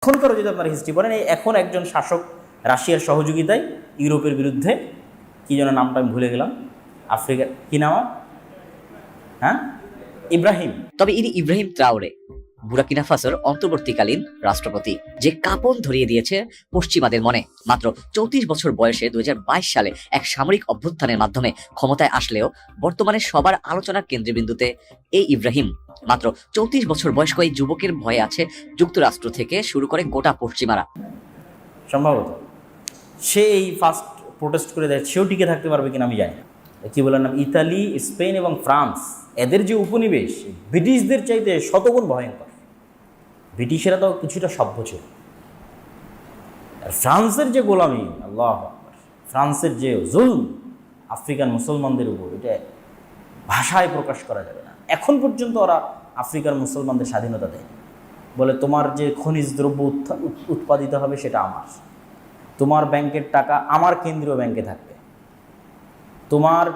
এখনকারও যদি আপনার হিস্ট্রি পড়েন, এখন একজন শাসক রাশিয়ার সহযোগিতায় ইউরোপের বিরুদ্ধে, কী যেন নামটা আমি ভুলে গেলাম, আফ্রিকার কী নাম, হ্যাঁ, ইব্রাহিম। তবে ইনি ইব্রাহিম ট্রাওরে, বুর্কিনা ফাসোর অন্তর্বর্তীকালীন রাষ্ট্রপতি, যে কাঁপন ধরিয়ে দিয়েছে পশ্চিমাদের মনে। মাত্র 34 বছর বয়সে 2022 সালে এক সামরিক অভ্যুত্থানের মাধ্যমে ক্ষমতায় আসলেও বর্তমানে সবার আলোচনার কেন্দ্রবিন্দুতে এই ইব্রাহিম। মাত্র 34 বছর বয়স্ক এই যুবকের ভয়ে আছে যুক্তরাষ্ট্র থেকে শুরু করে গোটা পশ্চিমারা। সম্ভবত সে এই ফার্স্ট প্রোটেস্ট করে দেয়, সেও টিকে থাকতে পারবে কিনা আমি জানি না। কী বললাম নাম, ইতালি, স্পেন এবং ফ্রান্স, এদের যে উপনিবেশ ব্রিটিশদের চাইতে শতগুণ ভয়ঙ্কর। ব্রিটিশেরা তো কিছুটা সভ্য ছিল, আর ফ্রান্সের যে গোলামি, আল্লাহ আকবার, ফ্রান্সের যে জুলম আফ্রিকান মুসলমানদের উপর, এটা ভাষায় প্রকাশ করা যাবে না। এখন পর্যন্ত ওরা আফ্রিকার মুসলমানদের স্বাধীনতা দেয়, বলে তোমার যে খনিজ দ্রব্য উৎপাদিত হবে সেটা আমার, তোমার ব্যাংকের টাকা আমার কেন্দ্রীয় ব্যাংকে থাকবে,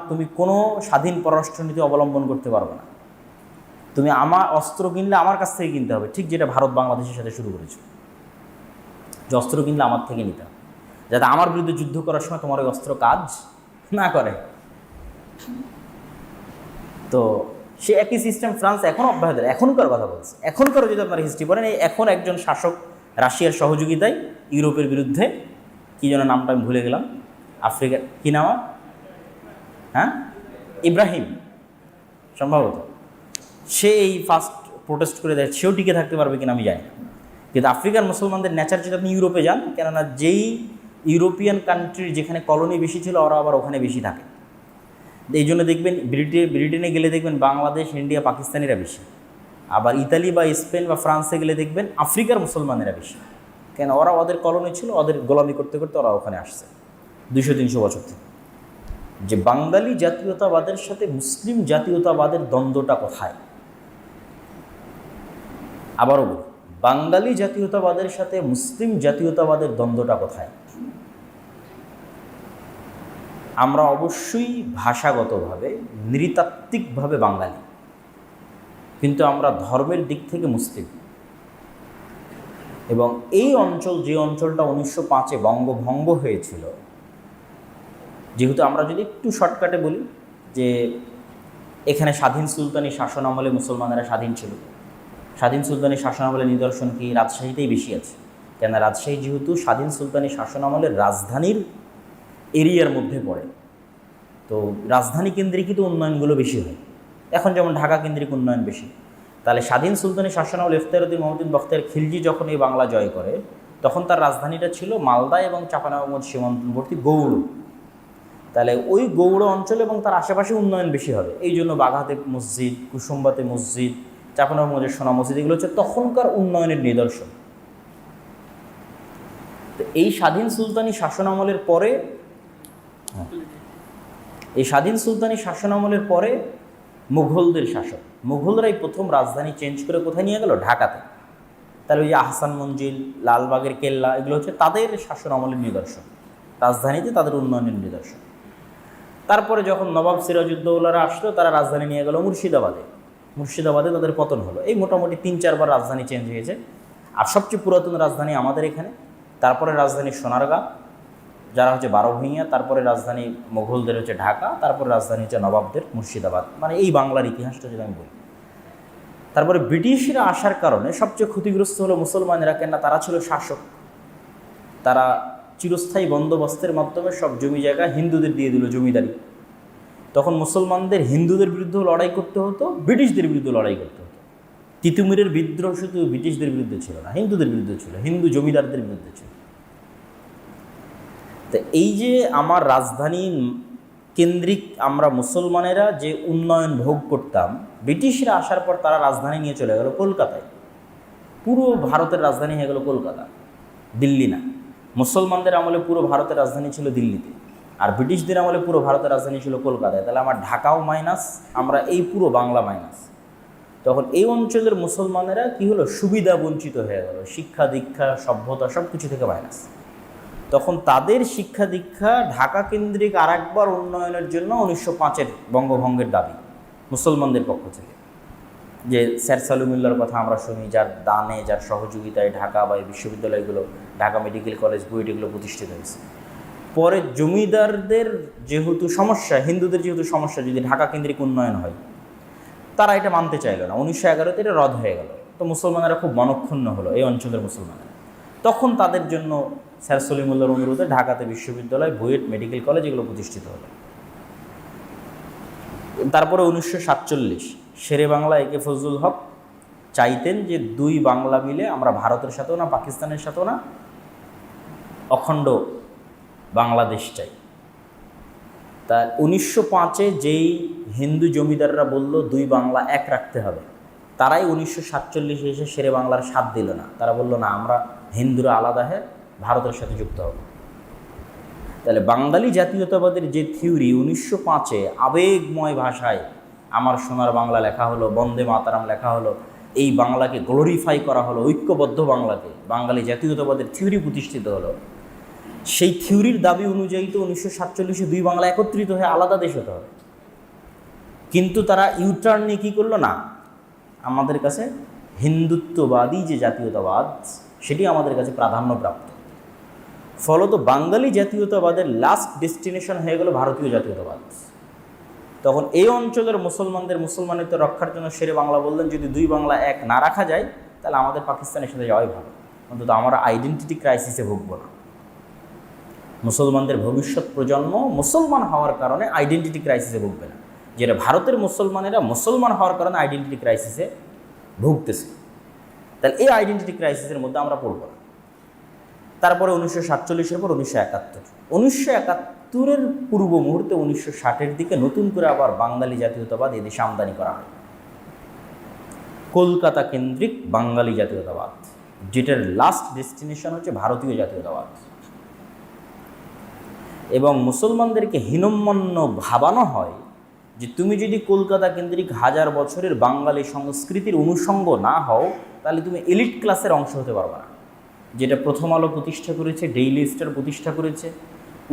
তুমি কোনো স্বাধীন পররাষ্ট্রনীতি অবলম্বন করতে পারবে না, তুমি আমার অস্ত্র কিনলে আমার কাছ থেকে কিনতে হবে, ঠিক যেটা ভারত বাংলাদেশের সাথে শুরু করেছে, যে অস্ত্র কিনলে আমার থেকে নিতে হবে, যাতে আমার বিরুদ্ধে যুদ্ধ করার সময় তোমার ওই অস্ত্র কাজ না করে। তো সে একই সিস্টেম ফ্রান্স এখন অব্যাহত, এখনকার কথা বলছে, এখনকারও যদি আপনার হিস্ট্রি পড়েন, এখন একজন শাসক রাশিয়ার সহযোগিতায় ইউরোপের বিরুদ্ধে, কী যেন নামটা আমি ভুলে গেলাম, আফ্রিকার কী নাম, হ্যাঁ, ইব্রাহিম। সম্ভবত সে এই ফার্স্ট প্রোটেস্ট করে দেয়, সেও টিকে থাকতে পারবে কিনা আমি জানি না। কিন্তু আফ্রিকার মুসলমানদের নেচার, যদি আপনি ইউরোপে যান, কেননা যেই ইউরোপিয়ান কান্ট্রির যেখানে কলোনি বেশি ছিল, ওরা আবার ওখানে বেশি থাকে। এই জন্য দেখবেন ব্রিটেনে গেলে দেখবেন বাংলাদেশ, ইন্ডিয়া, পাকিস্তানিরা বেশি, আবার ইতালি বা স্পেন বা ফ্রান্সে গেলে দেখবেন আফ্রিকার মুসলমানেরা বেশি, কেন ওরা ওদের কলোনি ছিল, ওদের গোলামি করতে করতে ওরা ওখানে আসছে 200-300 বছর থেকে। যে বাঙালি জাতীয়তাবাদের সাথে মুসলিম জাতীয়তাবাদের দ্বন্দ্বটা কোথায়? আবারও বলি, বাঙালি জাতীয়তাবাদের সাথে মুসলিম জাতীয়তাবাদের দ্বন্দ্বটা কোথায়? আমরা অবশ্যই ভাষাগতভাবে, নৃতাত্ত্বিকভাবে বাঙালি, কিন্তু আমরা ধর্মের দিক থেকে মুসলিম। এবং এই অঞ্চল, যে অঞ্চলটা 1905-এ বঙ্গভঙ্গ হয়েছিল, যেহেতু আমরা যদি একটু শর্টকাটে বলি যে এখানে স্বাধীন সুলতানি শাসন আমলে মুসলমানেরা স্বাধীন ছিল। স্বাধীন সুলতানি শাসন আমলের নিদর্শন কি? রাজশাহীতেই বেশি আছে, কেন রাজশাহী যেহেতু স্বাধীন সুলতানি শাসন আমলের রাজধানীর এরিয়ার মধ্যে পড়ে, তো রাজধানী কেন্দ্রিকই তো উন্নয়নগুলো বেশি হয়। এখন যেমন ঢাকা কেন্দ্রিক উন্নয়ন বেশি, তাহলে স্বাধীন সুলতানি শাসন আমল ইফতেখারউদ্দিন মোহাম্মদ বখতিয়ার খিলজি যখন এই বাংলা জয় করে, তখন তার রাজধানীটা ছিল মালদা এবং চাঁপাইনবাবগঞ্জ সীমান্তবর্তী গৌড়। তাহলে ওই গৌড় অঞ্চল এবং তার আশেপাশে উন্নয়ন বেশি হবে। এই জন্য বাঘাতে মসজিদ, কুসুম্বাতে মসজিদ, চাঁপাইনবাবগঞ্জের সোনা মসজিদ, এগুলো হচ্ছে তখনকার উন্নয়নের নিদর্শন। তো এই স্বাধীন সুলতানি শাসন আমলের পরে, মুঘলদের শাসন, মুঘলরাই প্রথম রাজধানী চেঞ্জ করে কোথায় নিয়ে গেল? ঢাকাতে। তাহলে ওই যে আহসান মঞ্জিল, লালবাগের কেল্লা, এগুলো হচ্ছে তাদের শাসন আমলের নিদর্শন, রাজধানীতে তাদের উন্নয়নের নিদর্শন। তারপরে যখন নবাব সিরাজউদ্দৌলারা আসলো, তারা রাজধানী নিয়ে গেল মুর্শিদাবাদে তাদের পতন হলো। এই মোটামুটি 3-4 বার রাজধানী চেঞ্জ হয়েছে। আর সবচেয়ে পুরাতন রাজধানী আমাদের এখানে, তারপরে রাজধানী সোনারগাঁ, যারা হচ্ছে 12 ভূঁইয়া, তারপরে রাজধানী মোঘলদের হচ্ছে ঢাকা, তারপরে রাজধানী হচ্ছে নবাবদের মুর্শিদাবাদ। মানে এই বাংলার ইতিহাসটা যদি আমি বলি। তারপরে ব্রিটিশরা আসার কারণে সবচেয়ে ক্ষতিগ্রস্ত হলো মুসলমানেরা, কেননা তারা ছিল শাসক। তারা চিরস্থায়ী বন্দোবস্তের মাধ্যমে সব জমি জায়গা হিন্দুদের দিয়ে দিল, জমিদারি। তখন মুসলমানদের হিন্দুদের বিরুদ্ধেও লড়াই করতে হতো, ব্রিটিশদের বিরুদ্ধে লড়াই করতে হতো। তিতুমিরের বিদ্রোহ শুধু ব্রিটিশদের বিরুদ্ধে ছিল না, হিন্দুদের বিরুদ্ধে ছিল, হিন্দু জমিদারদের বিরুদ্ধে ছিল। তো এই যে আমার রাজধানী কেন্দ্রিক আমরা মুসলমানেরা যে উন্নয়ন ভোগ করতাম, ব্রিটিশরা আসার পর তারা রাজধানী নিয়ে চলে গেল কলকাতায়। পুরো ভারতের রাজধানী হয়ে গেল কলকাতা, দিল্লি না। মুসলমানদের আমলে পুরো ভারতের রাজধানী ছিল দিল্লিতে, আর ব্রিটিশদের আমলে পুরো ভারতের রাজধানী ছিল কলকাতায়। তাহলে আমার ঢাকাও মাইনাস, আমরা এই পুরো বাংলা মাইনাস। তখন এই অঞ্চলের মুসলমানেরা কি হলো? সুবিধা বঞ্চিত হয়ে গেল, শিক্ষা দীক্ষা, সভ্যতা, সব কিছু থেকে মাইনাস। তখন তাদের শিক্ষা দীক্ষা ঢাকা কেন্দ্রিক আর একবার উন্নয়নের জন্য 1905-এর বঙ্গভঙ্গের দাবি মুসলমানদের পক্ষ থেকে। যে স্যার সালুমিল্লার কথা আমরা শুনি, যার দানে, যার সহযোগিতায় ঢাকা বা এই বিশ্ববিদ্যালয়গুলো, ঢাকা মেডিকেল কলেজ, বুয়েট এগুলো প্রতিষ্ঠিত হয়েছে। পরে জমিদারদের যেহেতু সমস্যা, হিন্দুদের যেহেতু সমস্যা, যদি ঢাকা কেন্দ্রিক উন্নয়ন হয়, তারা এটা মানতে চাইল না। 1911-তে এটা রদ হয়ে গেল। তো মুসলমানেরা খুব মনক্ষুণ্ণ হলো, এই অঞ্চলের মুসলমানেরা। তখন তাদের জন্য স্যার সলিমুল্লাহর অনুরোধে ঢাকাতে বিশ্ববিদ্যালয়, বুয়েট মেডিকেল কলেজ এগুলো প্রতিষ্ঠিত হলো। তারপরে 1947 শেরে বাংলা একে ফজলুল হক চাইতেন যে দুই বাংলা মিলে আমরা ভারতের সাথেও না, পাকিস্তানের সাথেও না, অখণ্ড বাংলাদেশ চাই। তা 1905-এ যেই হিন্দু জমিদাররা বলল দুই বাংলা এক রাখতে হবে, তারাই 1947-এ এসে শেরে বাংলার সাথ দিল না। তারা বলল না, আমরা হিন্দুরা আলাদা হয়ে ভারতের সাথে যুক্ত হব। তাহলে বাঙালি জাতীয়তাবাদের যে থিওরি 1905-এ আবেগময় ভাষায় আমার সোনার বাংলা লেখা হলো, বন্দে মাতারাম লেখা হলো, এই বাংলাকে গ্লোরিফাই করা হলো, ঐক্যবদ্ধ বাংলাকে, বাঙালি জাতীয়তাবাদের থিওরি প্রতিষ্ঠিত হলো। সেই থিওরির দাবি অনুযায়ী তো 1947-এ দুই বাংলা একত্রিত হয়ে আলাদা দেশ হতে হবে। কিন্তু তারা ইউটার্ন নিয়ে কী করলো না, আমাদের কাছে হিন্দুত্ববাদী যে জাতীয়তাবাদ সেটি আমাদের কাছে প্রাধান্যপ্রাপ্ত। ফলত বাঙালি জাতীয়তাবাদের লাস্ট ডেস্টিনেশন হয়ে গেল ভারতীয় জাতীয়তাবাদ। তখন এই অঞ্চলের মুসলমানিত্ব রক্ষার জন্য শেরে বাংলা বললেন, যদি দুই বাংলা এক না রাখা যায় তাহলে আমাদের পাকিস্তানের সাথে যাওয়াই ভালো, অন্তত আমরা আইডেন্টিটি ক্রাইসিসে ভুগব না। মুসলমানদের ভবিষ্যৎ প্রজন্ম মুসলমান হওয়ার কারণে আইডেন্টিটি ক্রাইসিসে ভুগবে না, যেটা ভারতের মুসলমানেরা মুসলমান হওয়ার কারণে আইডেন্টিটি ক্রাইসিসে ভুগতেছে। তাহলে এই আইডেন্টিটি ক্রাইসিসের মধ্যে আমরা পড়ব না। তারপরে 1947-এর পর 1971-এর পূর্ব মুহূর্তে 1960-এর দিকে নতুন করে আবার বাঙালি জাতীয়তাবাদ এদেশে আমদানি করা হয়, কলকাতা কেন্দ্রিক বাঙালি জাতীয়তাবাদ, যেটার লাস্ট ডেস্টিনেশন হচ্ছে ভারতীয় জাতীয়তাবাদ। এবং মুসলমানদেরকে হীনম্মন্য ভাবানো হয় যে তুমি যদি কলকাতা কেন্দ্রিক হাজার বছরের বাঙালি সংস্কৃতির অনুষঙ্গ না হও তাহলে তুমি এলিট ক্লাসের অংশ হতে পারবে না। যেটা প্রথম আলো প্রতিষ্ঠা করেছে, ডেইলি স্টার প্রতিষ্ঠা করেছে,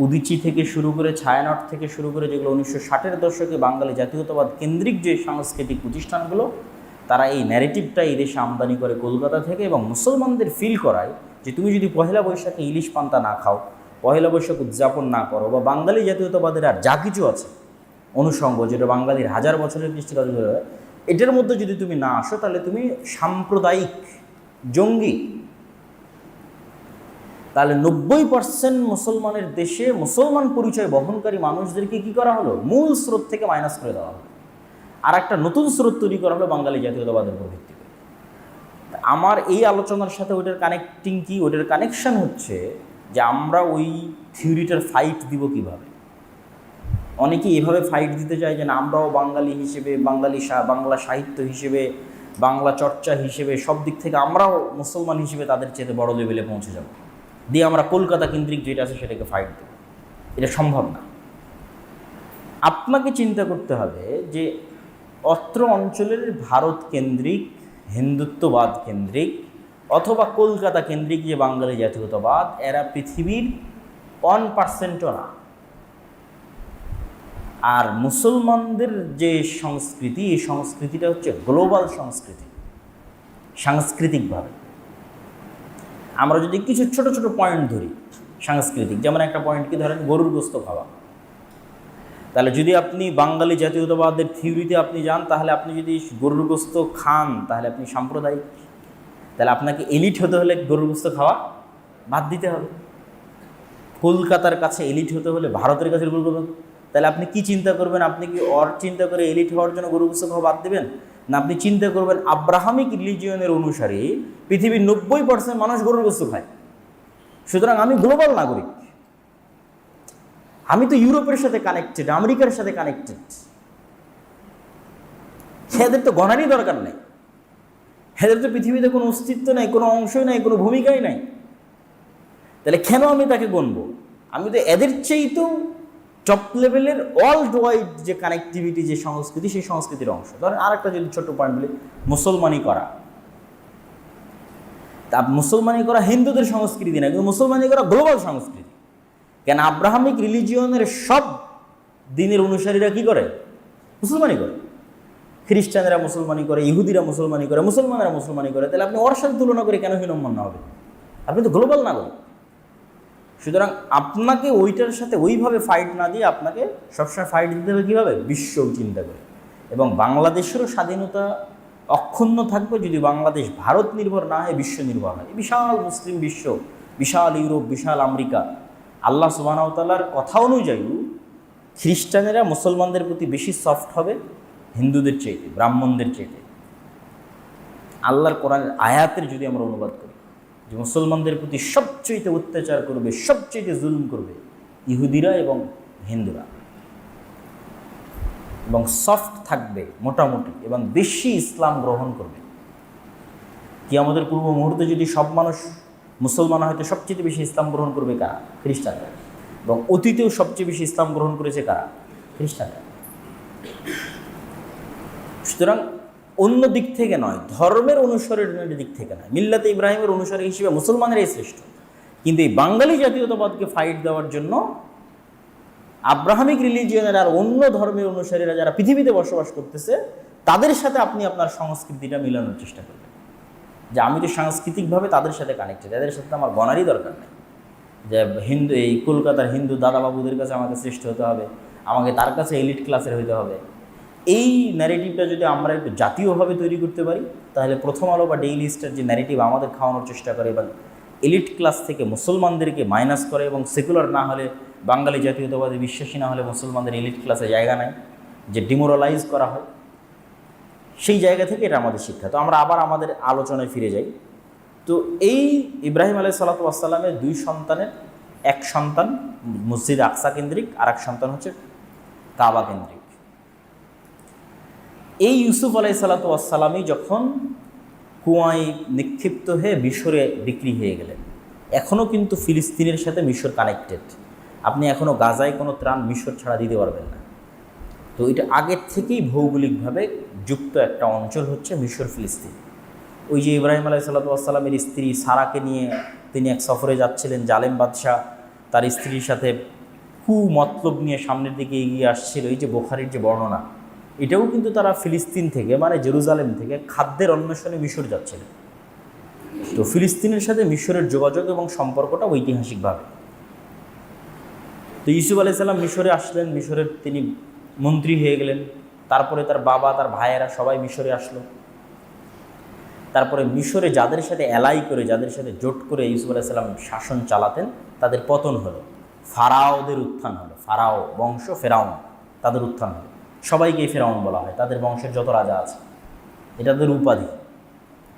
উদিচি থেকে শুরু করে, ছায়ানট থেকে শুরু করে, যেগুলো 1960-এর দশকে বাঙালি জাতীয়তাবাদ কেন্দ্রিক যে সাংস্কৃতিক প্রতিষ্ঠানগুলো, তারা এই ন্যারেটিভটা এই দেশে আমদানি করে কলকাতা থেকে এবং মুসলমানদের ফিল করায় যে তুমি যদি পহেলা বৈশাখে ইলিশ পান্তা না খাও, পহেলা বৈশাখ উদযাপন না করো, বা বাঙালি জাতীয়তাবাদের আর যা কিছু আছে অনুষঙ্গ, যেটা বাঙালির হাজার বছরের কৃষ্টিকাজ, এটার মধ্যে যদি তুমি না আসো তাহলে তুমি সাম্প্রদায়িক জঙ্গি। তাহলে 90% মুসলমানের দেশে মুসলমান পরিচয় বহনকারী মানুষদেরকে কি করা হলো, মূল স্রোত থেকে মাইনাস করে দেওয়া হলো, আর একটা নতুন স্রোত তৈরি করা হলো বাঙালি জাতীয়তাবাদের উপর ভিত্তি করে। আমার এই আলোচনার সাথে ওইটার কানেক্টিং কি, ওইটার কানেকশন হচ্ছে যে আমরা ওই থিওরিটার ফাইট দিব কিভাবে। অনেকেই এভাবে ফাইট দিতে চায় যে না, আমরাও বাঙালি হিসেবে, বাংলা সাহিত্য হিসেবে, বাংলা চর্চা হিসেবে, সব দিক থেকে আমরাও মুসলমান হিসেবে তাদের চেয়ে বড় লেভেলে পৌঁছে যাব, দিয়ে আমরা কলকাতা কেন্দ্রিক যেটা আছে সেটাকে ফাইট দেব। এটা সম্ভব না। আপনাকে চিন্তা করতে হবে যে অত্র অঞ্চলের ভারত কেন্দ্রিক, হিন্দুত্ববাদ কেন্দ্রিক অথবা কলকাতা কেন্দ্রিক যে বাঙালি জাতীয়তাবাদ, এরা পৃথিবীর 1%ও না। আর মুসলমানদের যে সংস্কৃতি, এই সংস্কৃতিটা হচ্ছে গ্লোবাল সংস্কৃতি। সাংস্কৃতিকভাবে আমরা যদি কিছু ছোট ছোট পয়েন্ট ধরি সাংস্কৃতিক, যেমন একটা পয়েন্ট কি ধরেন, গরুর গোস্ত খাওয়া। তাহলে যদি আপনি বাঙালি জাতীয়তাবাদের থিওরিতে আপনি যান, তাহলে আপনি যদি গরুর গোস্ত খান তাহলে আপনি সাম্প্রদায়িক। তাহলে আপনাকে এলিট হতে হলে গরুর গোস্ত খাওয়া বাদ দিতে হবে। কলকাতার কাছে এলিট হতে হলে ভারতের কাছে গরুর গোস্ত, তাহলে আপনি কি চিন্তা করবেন? আপনি কি চিন্তা করে এলিট হওয়ার জন্য গরুর গোস্ত খাওয়া বাদ দেবেন? না, আপনি চিন্তা করবেন আব্রাহামিক রিলিজিয়নের অনুসারে পৃথিবীর 90% মানুষ গরুর গোস্ত খায়, সুতরাং আমি গ্লোবাল নাগরিক, আমি তো ইউরোপের সাথে কানেক্টেড, আমেরিকার সাথে কানেক্টেড, এদের তো গণারই দরকার নেই, এদের তো পৃথিবীতে কোনো অস্তিত্ব নেই, কোনো অংশই নাই, কোনো ভূমিকাই নাই, তাহলে কেন আমি তাকে গণবো? আমি তো এদের চেয়েই তো টপ লেভেলের ওয়ার্ল্ড ওয়াইড যে কানেক্টিভিটি, যে সংস্কৃতি, সেই সংস্কৃতির অংশ। ধরেন আর একটা যদি ছোট্ট পয়েন্ট বলি, মুসলমানি করা। তা মুসলমানি করা হিন্দুদের সংস্কৃতি না, কিন্তু মুসলমানি করা গ্লোবাল সংস্কৃতি। কেন আব্রাহামিক রিলিজিয়নের সব দিনের অনুসারীরা কি করে? মুসলমানি করে। খ্রিস্টানেরা মুসলমানি করে, ইহুদিরা মুসলমানি করে, মুসলমানেরা মুসলমানি করে, তাহলে আপনি ওর সাথে তুলনা করে কেন হীনম্মন্য হবে? আপনি তো গ্লোবাল নাগরিক। সুতরাং আপনাকে ওইটার সাথে ওইভাবে ফাইট না দিয়ে আপনাকে সবসময় ফাইট দিতে হবে কীভাবে? বিশ্ব চিন্তা করে। এবং বাংলাদেশেরও স্বাধীনতা অক্ষুণ্ণ থাকবে যদি বাংলাদেশ ভারত নির্ভর না হয়, বিশ্ব নির্ভর হয়। বিশাল মুসলিম বিশ্ব, বিশাল ইউরোপ, বিশাল আমেরিকা, আল্লাহ সুবহানাহু ওয়া তাআলার কথা অনুযায়ী খ্রিস্টানেরা মুসলমানদের প্রতি বেশি সফট হবে হিন্দুদের চাইতে, ব্রাহ্মণদের চাইতে। আল্লাহর কোরআনের আয়াতের যদি আমরা অনুবাদ করি যে মুসলমানদের প্রতি সবচেয়ে অত্যাচার করবে, সবচেয়ে জুলুম করবে ইহুদিরা এবং হিন্দুরা, এবং সফট থাকবে মোটামুটি, এবং বেশি ইসলাম গ্রহণ করবে। কিয়ামতের পূর্ব মুহূর্তে যদি সব মানুষ মুসলমান হয়তো সবচেয়ে বেশি ইসলাম গ্রহণ করবে কারা? খ্রিস্টানরা। এবং অতীতেও সবচেয়ে বেশি ইসলাম গ্রহণ করেছে কারা? খ্রিস্টানরা। সুতরাং অন্য দিক থেকে নয়, ধর্মের অনুসারের দিক থেকে নয়, মিল্লাতে ইব্রাহিমের অনুসারী হিসেবে মুসলমানেরাই শ্রেষ্ঠ। কিন্তু এই বাঙালি জাতীয়তাবাদকে ফাইট দেওয়ার জন্য আব্রাহামিক রিলিজিয়নের আর অন্য ধর্মের অনুসারীরা যারা পৃথিবীতে বসবাস করতেছে তাদের সাথে আপনি আপনার সংস্কৃতিটা মিলানোর চেষ্টা করবেন, যে আমি তো সাংস্কৃতিকভাবে তাদের সাথে কানেক্টেড, এদের সাথে আমার গণারই দরকার নেই। যে হিন্দু, এই কলকাতার হিন্দু দাদাবাবুদের কাছে আমাকে শ্রেষ্ঠ হতে হবে, আমাকে তার কাছে এলিট ক্লাসের হতে হবে। এই ন্যারেটিভটা যদি আমরা একটু জাতীয়ভাবে তৈরি করতে পারি, তাহলে প্রথম আলো বা ডেইলি স্টার যে ন্যারেটিভ আমাদের খাওয়ানোর চেষ্টা করে এবং এলিট ক্লাস থেকে মুসলমানদেরকে মাইনাস করে, এবং সেকুলার না হলে, বাঙালি জাতীয়তাবাদী বিশ্বাসী না হলে মুসলমানদের এলিট ক্লাসে জায়গা নাই, যে ডিমোরালাইজ করা হয়, সেই জায়গা থেকে এটা আমাদের শিক্ষা। তো আমরা আবার আমাদের আলোচনায় ফিরে যাই। তো এই ইব্রাহিম আলাইহিস সালাতু ওয়াস সালামের দুই সন্তানের এক সন্তান মসজিদ আকসা কেন্দ্রিক, আর এক সন্তান হচ্ছে কাবা কেন্দ্রিক। এই ইউসুফ আলাইহিস সালাতু ওয়াস সালামই যখন কুয়ায় নিক্ষিপ্ত হয়ে মিশরে বিক্রি হয়ে গেলেন, এখনও কিন্তু ফিলিস্তিনের সাথে মিশর কানেক্টেড। আপনি এখনও গাজায় কোনো ত্রাণ মিশর ছাড়া দিতে পারবেন না। তো এটা আগের থেকেই ভৌগোলিকভাবে যুক্ত একটা অঞ্চল হচ্ছে মিশর ফিলিস্তিন। ওই যে ইব্রাহিম আলাইহিস সালাতু ওয়াস সালামের স্ত্রী সারাকে নিয়ে তিনি এক সফরে যাচ্ছিলেন, জালেম বাদশাহ তার স্ত্রীর সাথে মতলব নিয়ে সামনের দিকে এগিয়ে আসছিল, এই যে বুখারীর যে বর্ণনা, এটাও কিন্তু তারা ফিলিস্তিন থেকে, মানে জেরুজালেম থেকে খাদ্যের অন্বেষণে মিশর যাচ্ছিলেন। তো ফিলিস্তিনের সাথে মিশরের যোগাযোগ এবং সম্পর্কটা ঐতিহাসিকভাবে। তো ইউসুফ আলাইহিস সালাম মিশরে আসলেন, মিশরের তিনি মন্ত্রী হয়ে গেলেন। তারপরে তার বাবা, তার ভাইয়েরা সবাই মিশরে আসলো। তারপরে মিশরে যাদের সাথে এলাই করে, যাদের সাথে জোট করে ইউসুফ আলাইহিস সালাম শাসন চালাতেন, তাদের পতন হলো, ফারাওদের উত্থান হলো। ফারাও বংশ, ফেরাউন, তাদের উত্থান হলো। সবাইকেই ফেরাউন বলা হয়, তাদের বংশের যত রাজা আছে, এটা তাদের উপাধি।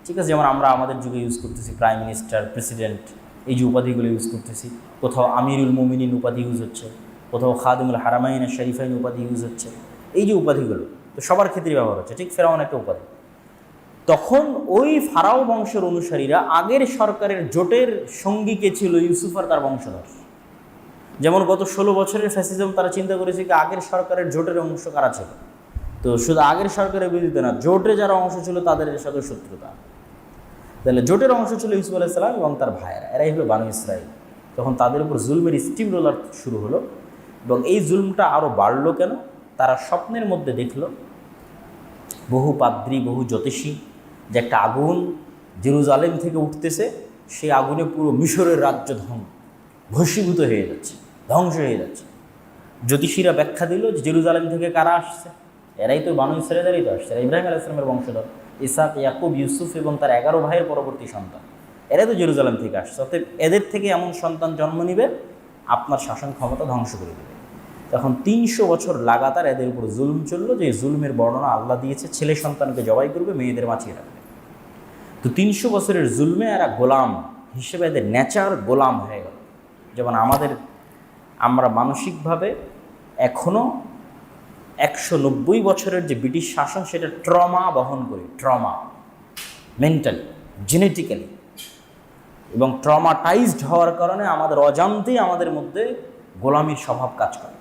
ঠিক আছে, যেমন আমরা আমাদের যুগে ইউজ করতেছি প্রাইম মিনিস্টার, প্রেসিডেন্ট, এই যে উপাধিগুলো ইউজ করতেছি। কোথাও আমিরুল মুমিনিন উপাধি ইউজ হচ্ছে, কোথাও খাদিমুল হারামাইন শরীফাইন উপাধি ইউজ হচ্ছে। এই যে উপাধিগুলো তো সবার ক্ষেত্রে ব্যবহার হচ্ছে। ঠিক ফেরাউন একটা উপাধি। তখন ওই ফারাও বংশের অনুসারীরা আগের সরকারের জোটের সঙ্গী কে ছিল? ইউসুফ আর তার বংশধর। যেমন গত 16 বছরের ফ্যাসিজম, তারা চিন্তা করেছে কি আগের সরকারের জোটের অংশ কারা ছিল। তো শুধু আগের সরকারের বিরুদ্ধে না, জোটে যারা অংশ ছিল তাদের সাথে শত্রুতা। তাহলে জোটের অংশ ছিল ইউসুফ আলাইহিস সালাম এবং তার ভাইয়েরা, এরাই হলো বানু ইসরাইল। তখন তাদের উপর জুলমের স্টিম রোলার শুরু হলো, এবং এই জুলমটা আরও বাড়লো কেন? তারা স্বপ্নের মধ্যে দেখল বহু পাদ্রী, বহু জ্যোতিষী, যে একটা আগুন জেরুজালেম থেকে উঠতেছে, সেই আগুনে পুরো মিশরের রাজ্য ভস্মীভূত হয়ে যাচ্ছে, ধ্বংস হয়ে যাচ্ছে। জ্যোতিষীরা ব্যাখ্যা দিল যে জেরুজালেম থেকে কারা আসছে? এরাই তো বানু ইসরাইলেরই তো আসছে, ইব্রাহিম আলাইহিস সালামের বংশধর, ইসহাক, ইয়াকুব, ইউসুফ এবং তার 11 ভাইয়ের পরবর্তী সন্তান। এরাই তো জেরুজালেম থেকে আসছে। অতএব এদের থেকে এমন সন্তান জন্ম নিবে আপনার শাসন ক্ষমতা ধ্বংস করে দেবে। তখন 300 বছর লাগাতার এদের উপর জুলুম চললো, যে জুলমের বর্ণনা আল্লাহ দিয়েছে, ছেলে সন্তানকে জবাই করবে, মেয়েদের বাঁচিয়ে রাখবে। তো 300 বছরের জুলমে এরা গোলাম হিসেবে, এদের নেচার গোলাম হয়ে গেল। যেমন আমরা মানসিকভাবে এখনও 190 বছরের যে ব্রিটিশ শাসন, সেটা ট্রমা বহন করি, ট্রমা মেন্টালি, জেনেটিক্যালি, এবং ট্রমাটাইজড হওয়ার কারণে আমাদের অজান্তেই আমাদের মধ্যে গোলামির স্বভাব কাজ করে।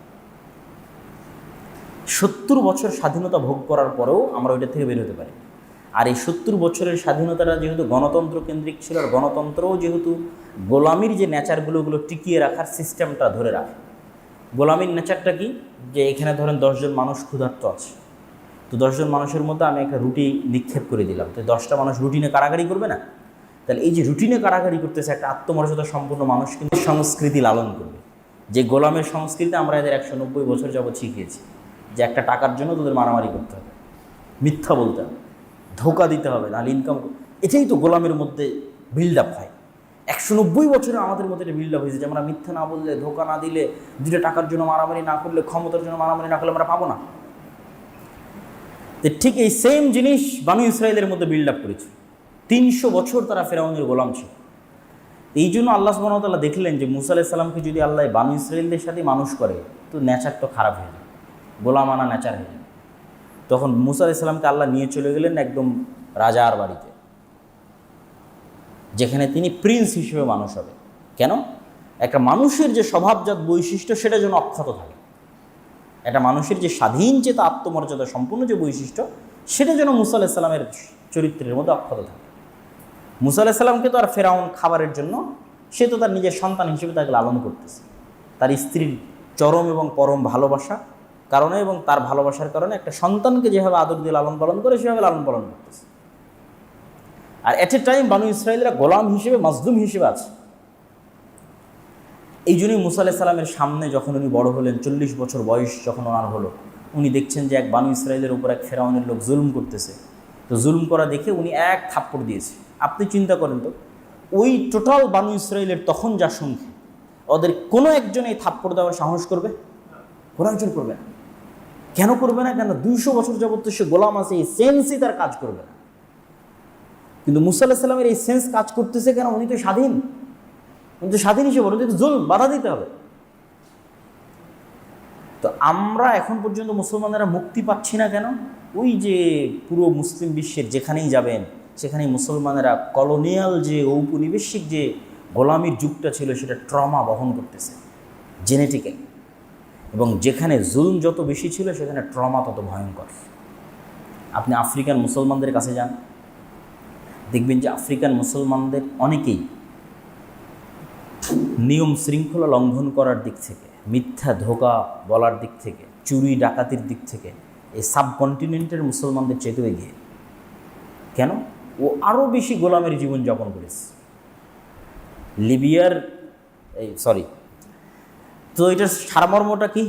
70 বছর স্বাধীনতা ভোগ করার পরেও আমরা ওইটা থেকে বের হতে পারি। আর এই 70 বছরের স্বাধীনতাটা যেহেতু গণতন্ত্র কেন্দ্রিক ছিল, আর গণতন্ত্রও যেহেতু গোলামির যে নেচারগুলো টিকিয়ে রাখার সিস্টেমটা ধরে রাখে। গোলামির নেচারটা কি? যে এখানে ধরেন 10 জন মানুষ ক্ষুধার্ত আছে, তো 10 জন মানুষের মধ্যে আমি একটা রুটি নিক্ষেপ করে দিলাম, তো 10টা মানুষ রুটিনে কারাগারি করবে না? তাহলে এই যে রুটিনে কারাগারি করতেছে একটা আত্মমর্যাদা সম্পূর্ণ মানুষ কিন্তু সংস্কৃতি লালন করবে, যে গোলামের সংস্কৃতি আমরা এদের 190 বছর যাবৎ শিখিয়েছি, যে একটা টাকার জন্য তোদের মারামারি করতে হবে, মিথ্যা বলতে হবে, ধোকা দিতে হবে, নাহলে ইনকাম। এটাই তো গোলামের মধ্যে বিল্ড আপ হয়। 190 বছরে আমাদের মধ্যে এটা বিল্ড আপ হয়েছে যে আমরা মিথ্যা না বললে, ধোকা না দিলে, দুটো টাকার জন্য মারামারি না করলে, ক্ষমতার জন্য মারামারি না করলে আমরা পাবো না। তো ঠিক এই সেম জিনিস বানু ইসরায়েলের মধ্যে বিল্ড আপ করেছে। 300 বছর তারা ফেরাউনের গোলাম ছিল। এই জন্য আল্লাহ সুবহানাহু ওয়া তাআলা দেখলেন যে মুসা আলাইহিস সালামকে যদি আল্লাহ বানু ইসরায়েলদের সাথে মানুষ করে তো নেচার তো খারাপ হয়ে যায়, গোলাম আনা নেচার হয়ে যায়। তখন মুসা আলাইহিস সালামকে আল্লাহ নিয়ে চলে গেলেন একদম রাজার বাড়িতে, যেখানে তিনি প্রিন্স হিসেবে মানুষ হবে। কেন? একটা মানুষের যে স্বভাবজাত বৈশিষ্ট্য সেটা যেন অক্ষত থাকে, একটা মানুষের যে স্বাধীন চেতা আত্মমর্যাদা সম্পূর্ণ যে বৈশিষ্ট্য সেটা যেন মুসা আলাইহিস সালামের চরিত্রের মধ্যে অক্ষত থাকে। মুসা আলাইহিস সালামকে তো আর ফেরাউন খাবারের জন্য, সে তো তার নিজের সন্তান হিসেবে তাকে লালন করতেছে, তার স্ত্রীর চরম এবং পরম ভালোবাসা কারণে এবং তার ভালোবাসার কারণে একটা সন্তানকে যেভাবে আদর দিয়ে লালন পালন করে সেভাবে লালন পালন করতেছে। আর এট এ টাইম বানু ইসরায়েলরা গোলাম হিসেবে, মাজলুম হিসেবে আছে। এই জন্যই মুসা আলাইহিস সালামের সামনে যখন উনি বড় হলেন, 40 বছর বয়স যখন ওনার হলো, উনি দেখছেন যে এক বানু ইসরায়েলের উপর এক ফেরাউনের লোক জুলুম করতেছে। তো জুলুম করা দেখে উনি এক থাপ্পড় দিয়েছে। আপনি চিন্তা করেন তো, ওই টোটাল বানু ইসরায়েলের তখন যা সংখ্যা, ওদের কোনো একজন এই থাপ্পড় দেওয়ার সাহস করবে? কোনো একজন করবে না। কেন করবে না? কেন? 200 বছর যাবত সে গোলাম আছে, এই সেন্সই তার কাজ করবে না। কিন্তু মুসা আলাইহিস সালামের এই সেন্স কাজ করতেছে কেন? উনি তো স্বাধীন, উনি তো স্বাধীন হিসেবে, উনি তো জুলম বাধা দিতে হবে। তো আমরা এখন পর্যন্ত মুসলমানেরা মুক্তি পাচ্ছি না কেন? ওই যে পুরো মুসলিম বিশ্বের যেখানেই যাবেন সেখানেই মুসলমানেরা কলোনিয়াল যে ঔপনিবেশিক যে গোলামির যুগটা ছিল সেটা ট্রমা বহন করতেছে জেনেটিক্যালি, এবং যেখানে জুলম যত বেশি ছিল সেখানে ট্রমা তত ভয়ঙ্কর। আপনি আফ্রিকান মুসলমানদের কাছে যান, দেখবেন যে আফ্রিকান মুসলমানদের অনেকেই নিয়ম শৃঙ্খলা লঙ্ঘন করার দিক থেকে, মিথ্যা ধোকা বলার দিক থেকে, চুরি ডাকাতির দিক থেকে এই সাবকন্টিনেন্টের মুসলমানদের চেয়ে এগিয়ে। কেন? ও আরও বেশি গোলামের জীবনযাপন করেছে। লিবিয়ার তো এটার সারমর্মটা কি?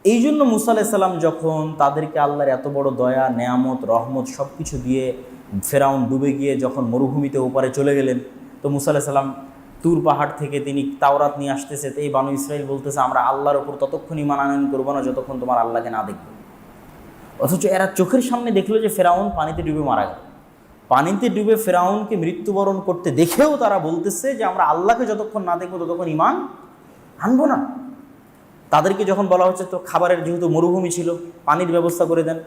এই জন্য মুসা আলাইহিস সালাম যখন তাদেরকে আল্লাহর এত বড় দয়া, নেয়ামত, রহমত সব কিছু দিয়ে ফেরাউন ডুবে গিয়ে যখন মরুভূমিতে ওপারে চলে গেলেন, তো মুসা আলাইহিস সালাম তুর পাহাড় থেকে তিনি তাওরাত নিয়ে আসতেছে। তো এই বানু ইসরাইল বলতেছে আমরা আল্লাহর ওপর ততক্ষণ ঈমান আনয়ন করবো না যতক্ষণ তোমার আল্লাহকে না দেখবো। অথচ এরা চোখের সামনে দেখলো যে ফেরাউন পানিতে ডুবে মারা গেল। পানিতে ডুবে ফেরাউনকে মৃত্যুবরণ করতে দেখেও তারা বলতেছে যে আমরা আল্লাহকে যতক্ষণ না দেখবো ততক্ষণ ঈমান আনবো না। তাদেরকে যখন বলা হচ্ছে তো খাবারের যেহেতু মরুভূমি ছিল, পানির ব্যবস্থা করে দেন।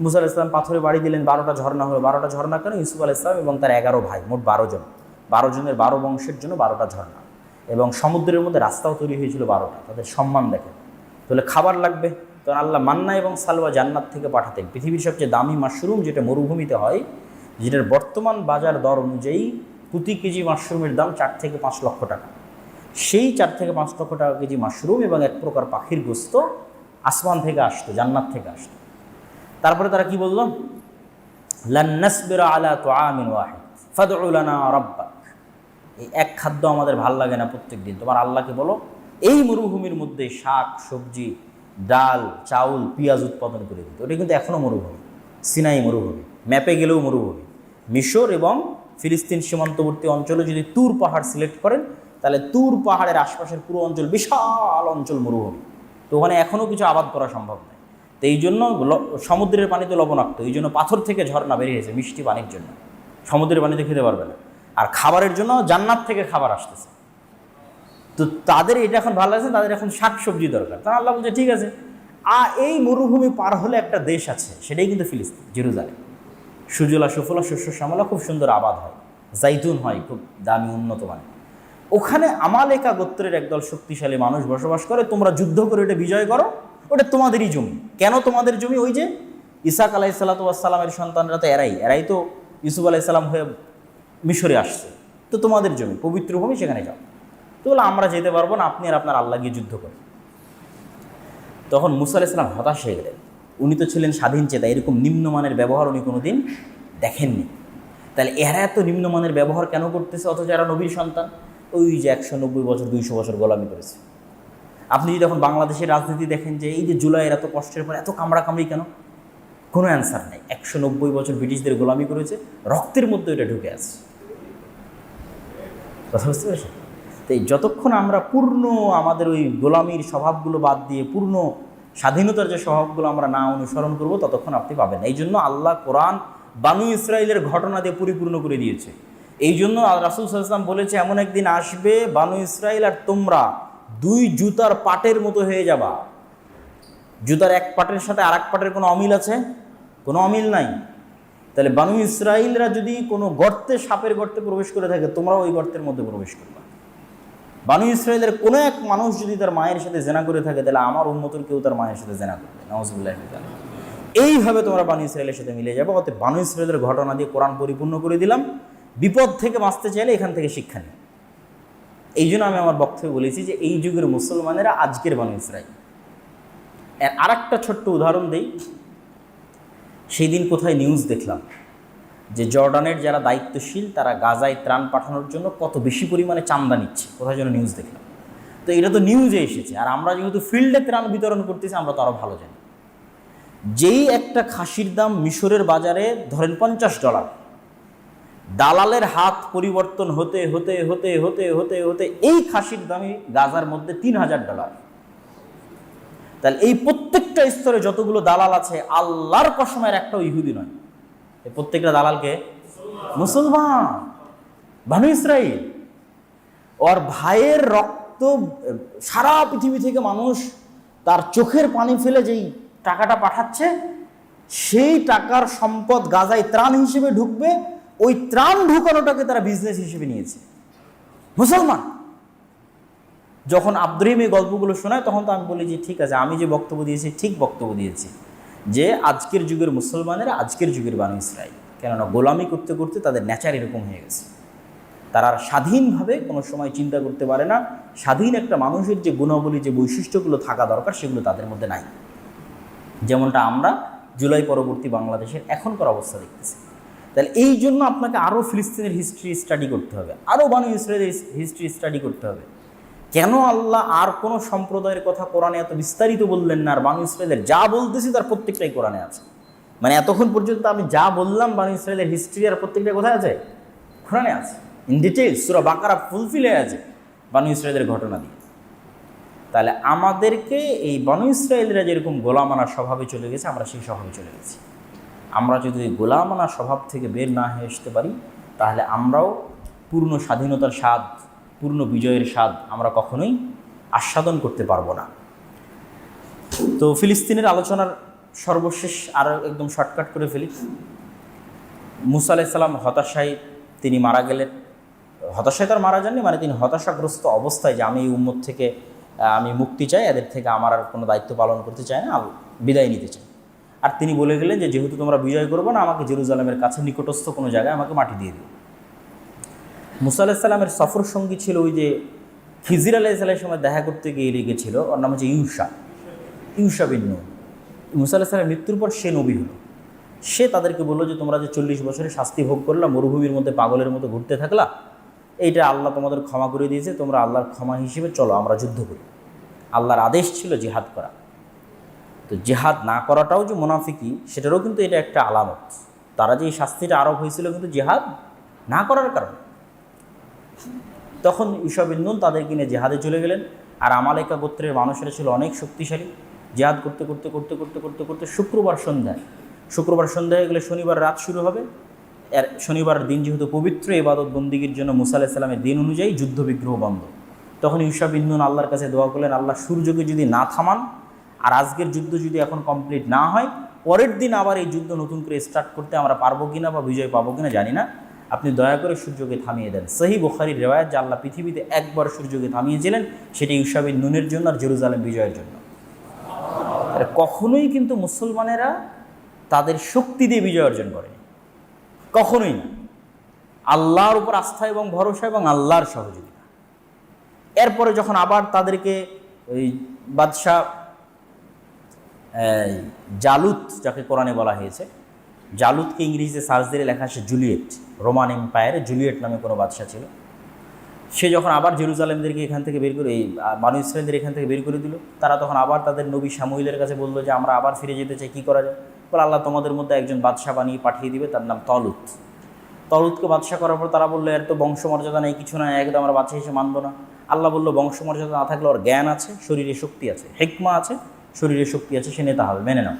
মুসা আলাইহিস সালাম পাথরে বাড়ি দিলেন, 12টা ঝর্ণা হলো। 12টা ঝর্ণা কেন? ইউসুফ আলাইহিস সালাম এবং তার 11 ভাই, মোট 12 জন, 12 জনের 12 বংশের জন্য 12টা ঝর্ণা, এবং সমুদ্রের মধ্যে রাস্তাও তৈরি হয়েছিল 12টা। তাদের সম্মান দেখেন। তাহলে খাবার লাগবে, তখন আল্লাহ মান্না এবং সালওয়া জান্নাত থেকে পাঠাতেন। পৃথিবীর সবচেয়ে দামি মাশরুম যেটা মরুভূমিতে হয়, যেটার বর্তমান বাজার দর অনুযায়ী প্রতি কেজি মাশরুমের দাম 4 থেকে 5 লক্ষ টাকা। সেই 4 থেকে 5 লক্ষ টাকা কেজি মাশরুম এবং এক প্রকার পাখির গোস্ত আসমান থেকে আসতো, জান্নাত থেকে আসতো। তারপরে তারা কি বলল? লান নাসবিরা আলা তুআমিন ওয়াহিদ ফাদউ লানা রাব্বাক। এই এক খাদ্য আমাদের ভাল লাগে না প্রত্যেক দিন, তোমার আল্লাহকে বলো এই মরুভূমির মধ্যে শাক সবজি, ডাল, চাউল, পেঁয়াজ উৎপাদন করে দিত। ওটা কিন্তু এখনও মরুভূমি, সিনাই মরুভূমি, ম্যাপে গেলেও মরুভূমি। মিশর এবং ফিলিস্তিন সীমান্তবর্তী অঞ্চলে যদি তুর পাহাড় সিলেক্ট করেন তাহলে তুর পাহাড়ের আশপাশের পুরো অঞ্চল বিশাল অঞ্চল মরুভূমি। তো ওখানে এখনও কিছু আবাদ করা সম্ভব নয়। তো এই জন্য সমুদ্রের পানিতে লবণাক্ত, এই জন্য পাথর থেকে ঝর্ণা বেরিয়েছে মিষ্টি পানির জন্য, সমুদ্রের পানিতে খেতে পারবে না। আর খাবারের জন্য জান্নাত থেকে খাবার আসতেছে। তো তাদের এটা এখন ভালো লাগছে, তাদের এখন শাক সবজি দরকার। তা আল্লাহ বলছে ঠিক আছে, এই মরুভূমি পার হলে একটা দেশ আছে, সেটাই কিন্তু ফিলিস্তিন, জেরুজালেম। সুজলা সুফলা শস্য শ্যামলা, খুব সুন্দর আবাদ হয়, জাইতুন হয় খুব দামি উন্নত মানের। ওখানে আমালেকা গোত্রের একদল শক্তিশালী মানুষ বসবাস করে। তোমরা যুদ্ধ করে ওটা বিজয় করো, ওটা তোমাদেরই জমি। কেন তোমাদের জমি? ওই যে ইসাক আলাইহিস সালাতু ওয়াস সালামের সন্তানরা তো এরাই তো ইউসুফ আলাইহিস সালাম হয়ে মিশরে আসছে, তো তোমাদের জমি, পবিত্র ভূমি, সেখানে যাও। তো বলে আমরা যেতে পারবো না, আপনি আর আপনার আল্লাহ গিয়ে যুদ্ধ করেন। তখন মুসা আলাইহিস সালাম হতাশ হয়ে গেলেন। উনি তো ছিলেন স্বাধীন চেতা, এরকম নিম্নমানের ব্যবহার উনি কোনোদিন দেখেননি। তাহলে এরা এত নিম্নমানের ব্যবহার কেন করতেছে, অথচ এরা নবীর সন্তান? ওই যে 190 বছর 200 বছর গোলামি করেছে। আপনি যদি এখন বাংলাদেশের রাজনীতি দেখেন যে এই যে জুলাইয়ের এত কষ্টের পর এত কামড়াকামড়ি কেন, কোনো অ্যান্সার নেই। 190 বছর ব্রিটিশদের গোলামি করেছে, রক্তের মধ্যে এটা ঢুকে আছে। কথা বুঝতে পেরেছেন? তো এই যতক্ষণ আমরা পূর্ণ আমাদের ওই গোলামির স্বভাবগুলো বাদ দিয়ে পূর্ণ স্বাধীনতার যে স্বভাবগুলো আমরা না অনুসরণ করব, ততক্ষণ আপনি পাবেন না। এই জন্য আল্লাহ কোরআন বানু ইসরাইলের ঘটনা দিয়ে পরিপূর্ণ করে দিয়েছে। এই জন্য রাসূল সাল্লাল্লাহু আলাইহি ওয়াসাল্লাম বলেছে, এমন একদিন আসবে বানু ইসরাইল আর তোমরা দুই জুতার পাটের মতো হয়ে যাবা। জুতার এক পাটের সাথে আর এক পাটের কোনো অমিল আছে? কোনো অমিল নাই। তাহলে বানু ইসরাইলরা যদি কোনো গর্তে, সাপের গর্তে প্রবেশ করে থাকে, তোমরা ওই গর্তের মধ্যে প্রবেশ করবা। বানু ইসরাইলের কোনো এক মানুষ যদি তার মায়ের সাথে জেনা করে থাকে, তাহলে আমার উম্মতের কেউ তার মায়ের সাথে জেনা করবে, নাউযুবিল্লাহি মিন যালিক। এইভাবে তোমরা বানু ইসরাইলের সাথে মিলে যাবে। অতএব বানু ইসরাইলের ঘটনা দিয়ে কোরআন পরিপূর্ণ করে দিলাম। বিপদ থেকে বাঁচতে চাইলে এখান থেকে শিক্ষা নিই। এই জন্য আমি আমার বক্তব্যে বলেছি যে এই যুগের মুসলমানেরা আজকের বানু ইসরাইল। আর একটা ছোট্ট উদাহরণ দেই। সেই দিন কোথায় নিউজ দেখলাম যে জর্ডানের যারা দায়িত্বশীল তারা গাজায় ত্রাণ পাঠানোর জন্য কত বেশি পরিমাণে চাঁদা নিচ্ছে, কোথায় যেন নিউজ দেখলাম। তো এটা তো নিউজে এসেছে, আর আমরা যেহেতু ফিল্ডে ত্রাণ বিতরণ করতেছি আমরা তো আরও ভালো জানি। যেই একটা খাসির দাম মিশরের বাজারে ধরেন $50, দালালের হাত পরিবর্তন হতে হতে হতে হতে হতে হতে এই খাসির দামই গাজার মধ্যে $3000। তাহলে এই প্রত্যেকটা স্তরে যতগুলো দালাল আছে, আল্লাহর কসমের একটাও ইহুদি নয়। এই প্রত্যেকটা দালালকে মুসলমান, বানু ইসরাইল। ওর ভাইয়ের রক্ত সারা পৃথিবী থেকে মানুষ তার চোখের পানি ফেলে যেই টাকাটা পাঠাচ্ছে, সেই টাকার সম্পদ গাজায় ত্রাণ হিসেবে ঢুকবে। ওই ত্রাণ ঢুকানোটাকে তারা বিজনেস হিসেবে নিয়েছে, মুসলমান। যখন আব্দুর রহিম এই গল্পগুলো শোনায়, তখন তো আমি বলি যে ঠিক আছে, আমি যে বক্তব্য দিয়েছি ঠিক বক্তব্য দিয়েছি, যে আজকের যুগের মুসলমানেরা আজকের যুগের বানু ইসরাইল। কেননা গোলামি করতে করতে তাদের নেচার এরকম হয়ে গেছে। তারা আর স্বাধীনভাবে কোনো সময় চিন্তা করতে পারে না। স্বাধীন একটা মানুষের যে গুণাবলী, যে বৈশিষ্ট্যগুলো থাকা দরকার, সেগুলো তাদের মধ্যে নাই। যেমনটা আমরা জুলাই পরবর্তী বাংলাদেশের এখনকার অবস্থা দেখতেছি। তাহলে এই জন্য আপনাকে আরও ফিলিস্তিনের হিস্ট্রি স্টাডি করতে হবে, আরও বানু ইসরায়েলের হিস্ট্রি স্টাডি করতে হবে। কেন আল্লাহ আর কোনো সম্প্রদায়ের কথা কোরআনে এত বিস্তারিত বললেন না, আর বানু ইসরায়েলের যা বলতেছি তার প্রত্যেকটাই কোরআনে আছে। মানে এতক্ষণ পর্যন্ত আমি যা বললাম বানু ইসরায়েলের হিস্ট্রি, আর প্রত্যেকটা কোথায় আছে? কোরআনে আছে, in details. Surah Baqarah fulfil হয়ে আছে বানু ইসরায়েলের ঘটনা দিয়ে। তাহলে আমাদেরকে এই বানু ইসরায়েলরা যেরকম গোলামানা স্বভাবে চলে গেছে, আমরা সেই স্বভাবে চলে গেছি। আমরা যদি গোলামানা স্বভাব থেকে বের না হয়ে আসতে পারি, তাহলে আমরাও পূর্ণ স্বাধীনতার স্বাদ, পূর্ণ বিজয়ের স্বাদ আমরা কখনোই আস্বাদন করতে পারবো না। তো ফিলিস্তিনের আলোচনার সর্বশেষ আরও একদম শর্টকাট করে ফেলি। মুসা আলাইহিস সালাম হতাশায় তিনি মারা গেলেন। হতাশায় তার মারা যাননি, মানে তিনি হতাশাগ্রস্ত অবস্থায় যে আমি এই উম্মত থেকে আমি মুক্তি চাই, এদের থেকে আমার আর কোনো দায়িত্ব পালন করতে চাই না, বিদায় নিতে চাই। আর তিনি বলে গেলেন যে যেহেতু তোমরা বিজয় করবো না, আমাকে জেরুজালেমের কাছে নিকটস্থ কোনো জায়গায় আমাকে মাটি দিয়ে দিও। মুসা আলাইহিস সালামের সফর সঙ্গী ছিল ওই যে খিজির আলাইহিস সালামের সময় দেখা করতে গিয়ে লেগেছিল, ওর নাম হচ্ছে ইউশা বিন নূন। মুসা আলাইহিস সালামের মৃত্যুর পর সে নবী হলো। সে তাদেরকে বললো যে তোমরা যে 40 বছরে শাস্তি ভোগ করলা, মরুভূমির মধ্যে পাগলের মতো ঘুরতে থাকলা, এইটা আল্লাহ তোমাদের ক্ষমা করে দিয়েছে। তোমরা আল্লাহর ক্ষমা হিসেবে চলো, আমরা যুদ্ধ করি। আল্লাহর আদেশ ছিল জিহাদ করা। তো জিহাদ না করাটাও যে মুনাফিকি, সেটারও কিন্তু এটা একটা আলামত। তারা যে এই শাস্তিটা আরোপ হয়েছিল কিন্তু জিহাদ না করার কারণে। তখন ইউশা বিন নূন তাদেরকে নিয়ে জিহাদে চলে গেলেন। আর আমালেকা গোত্রের মানুষেরা ছিল অনেক শক্তিশালী। জিহাদ করতে করতে করতে করতে করতে করতে শুক্রবার সন্ধ্যা হয়ে গেলে শনিবার রাত শুরু হবে। আর শনিবার দিন যেহেতু পবিত্র ইবাদত বন্দিগির জন্য মুসা আলাইহিস সালামের দিন অনুযায়ী যুদ্ধ বিগ্রহ বন্ধ। তখন ইউশা বিন নূন আল্লাহর কাছে দোয়া করলেন, আল্লাহ সূর্যকে যদি না থামান, আর আজকের যুদ্ধ যদি এখন কমপ্লিট না হয়, পরের দিন আবার এই যুদ্ধ নতুন করে স্টার্ট করতে আমরা পারবো কিনা বা বিজয় পাবো কিনা জানি না, আপনি দয়া করে সূর্যকে থামিয়ে দেন। সহিহ বুখারীর রিওয়ায়াত যে আল্লাহ পৃথিবীতে একবার সূর্যকে থামিয়েছিলেন, সেটি ইউশা বিন নূনের জন্য আর জেরুজালেম বিজয়ের জন্য। কখনোই কিন্তু মুসলমানেরা তাদের শক্তি দিয়ে বিজয় অর্জন করে, কখনোই না। আল্লাহর উপর আস্থা এবং ভরসা এবং আল্লাহর সহযোগিতা। এরপরে যখন আবার তাদেরকে ওই বাদশাহ জালুত, যাকে কোরআনে বলা হয়েছে, জালুতকে ইংরেজিতে সার্চ দিয়ে লেখা আসে জুলিয়েট, রোমান এম্পায়ারে জুলিয়েট নামে কোনো বাদশা ছিল। সে যখন আবার জেরুজালেমদেরকে এখান থেকে বের করে, এই বানু ইসরায়েলদের এখান থেকে বের করে দিল, তারা তখন আবার তাদের নবী শামুইলের কাছে বললো যে আমরা আবার ফিরে যেতে চাই, কী করা যায়? বলে আল্লাহ তোমাদের মধ্যে একজন বাদশা বানিয়ে পাঠিয়ে দিবে, তার নাম তলুত। তলুতকে বাদশা করার পর তারা বললো এর তো বংশমর্যাদা নেই, কিছু না, একদম আমরা বাদশা হিসেবে মানবো না। আল্লাহ বললো বংশমর্যাদা না থাকলে ওর জ্ঞান আছে, শরীরে শক্তি আছে, হিকমা আছে, শরীরে শক্তি আছে, সে নেতা হবে, মেনে নাও।